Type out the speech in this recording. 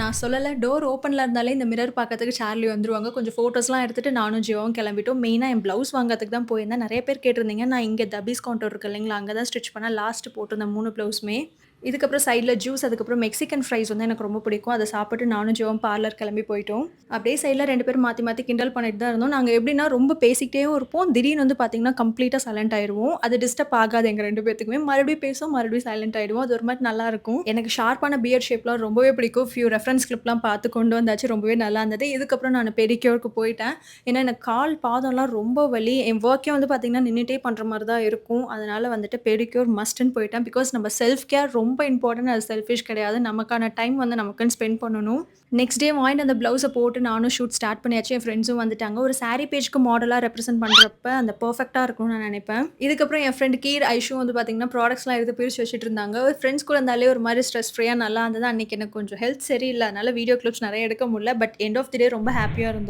நான் சொல்லல. டோர் ஓப்பன்ல இருந்தாலே இந்த மிரர் பார்க்கறதுக்கு சார்லி வந்துருவாங்க. கொஞ்சம் ஃபோட்டோஸ்லாம் எடுத்துட்டு நானும் ஜியோவும் கிளம்பிட்டோம். மெயினா என் ப்ளவுஸ் வாங்குறதுக்கு தான் போயிருந்தேன். நெறைய பேர் கேட்டிருந்தீங்க. நான் இங்க தபீஸ் கவுண்டர் இருக்கு இல்லைங்களா? அங்க தான் ஸ்டிட்ச் பண்ணேன். லாஸ்ட் போட்டிருந்த 3 ப்ளவுஸுமே. இதுக்கப்புறம் சைட்ல ஜூஸ், அதுக்கப்புறம் மெக்சிகன் ஃப்ரைஸ் வந்து எனக்கு ரொம்ப பிடிக்கும். அத சாப்பிட்டு நானும் ஜியோவும் பார்லர் கிளம்பி போயிட்டோம். அப்படியே சைட்ல 2 பேரும் மாத்தி மாத்தி கிண்டல் பண்ணிட்டு தான் இருந்தோம். நாங்க எப்படின்னா ரொம்ப பேசிக்கிட்டேவும் இருப்போம். திடீர்னு வந்து பார்த்தீங்கன்னா, கம்ப்ளீட்டா சைலண்ட் ஆயிருவோம். அது டிஸ்டர்ப் ஆகாது எங்க 2 பேத்துக்குமே. மறுபடியும் பேசுவோம், மறுபடியும் சைலண்ட் ஆயிடுவோம். அது ஒரு மாரி நல்லாருக்கும். எனக்கு ஷார்ப்பான பியர்ட் ஷேப்லாம் ரொம்பவே பிடிக்கும். ரெஃபரன்ஸ் கிளிப்லாம் பார்த்து கொண்டு வந்தாச்சு. ரொம்பவே நல்லா இருந்தது. இதுக்கப்புறம் நான் பெடிக்யூர்க்கு போயிட்டேன். ஏன்னா, எனக்கு கால், பாதம்லாம் ரொம்ப வலி. என் வொர்க்கே வந்து பார்த்தீங்கன்னா, நின்னுட்டே பண்ற மாரி தான் இருக்கும். அதனால வந்துட்டு பெடிக்யூர் மஸ்ட்டுன்னு போயிட்டேன். பிகாஸ் நம்ம செல்ஃப் கேர் ரொம்ப இம்பார்ட்டன்ட். அது செல்ஃபிஷ் கிடையாது. நமக்கான டைம் வந்து நமக்குன்னு ஸ்பெண்ட் பண்ணணும். நெக்ஸ்ட் டே வாங்கிட்டு அந்த ப்ளவுஸ போட்டு நானும் ஷூட் ஸ்டார்ட் பண்ணியாச்சு. என் ஃப்ரெண்ட்ஸும் வந்துட்டாங்க. ஒரு சாரி பேஜ்க்கு மாடலா ரெப்ரசென்ட் பண்றப்ப அந்த பெர்ஃபெக்ட்டா இருக்கும்னு நான் நெனைப்பேன். இதுக்கப்புறம் என் ஃப்ரெண்ட் கீர், ஐஷு வந்து பார்த்தீங்கன்னா, ப்ராடக்ட்ஸ்லாம் எடுத்து பிரிச்சு வச்சுட்டு இருந்தாங்க. ஃப்ரெண்ட்ஸ் கூட இருந்தாலே ஒரு மாரி ஸ்ட்ரெஸ் ஃப்ரீயா நல்லா இருந்தது. அன்னைக்கு எனக்கு கொஞ்சம் ஹெல்த் சரியில்ல. அதனால வீடியோ கிளிப்ஸ் நெறைய எடுக்க முடியல. பட் எண்ட் ஆஃப் தி டே ரொம்ப ஹேப்பியா இருந்தோம்.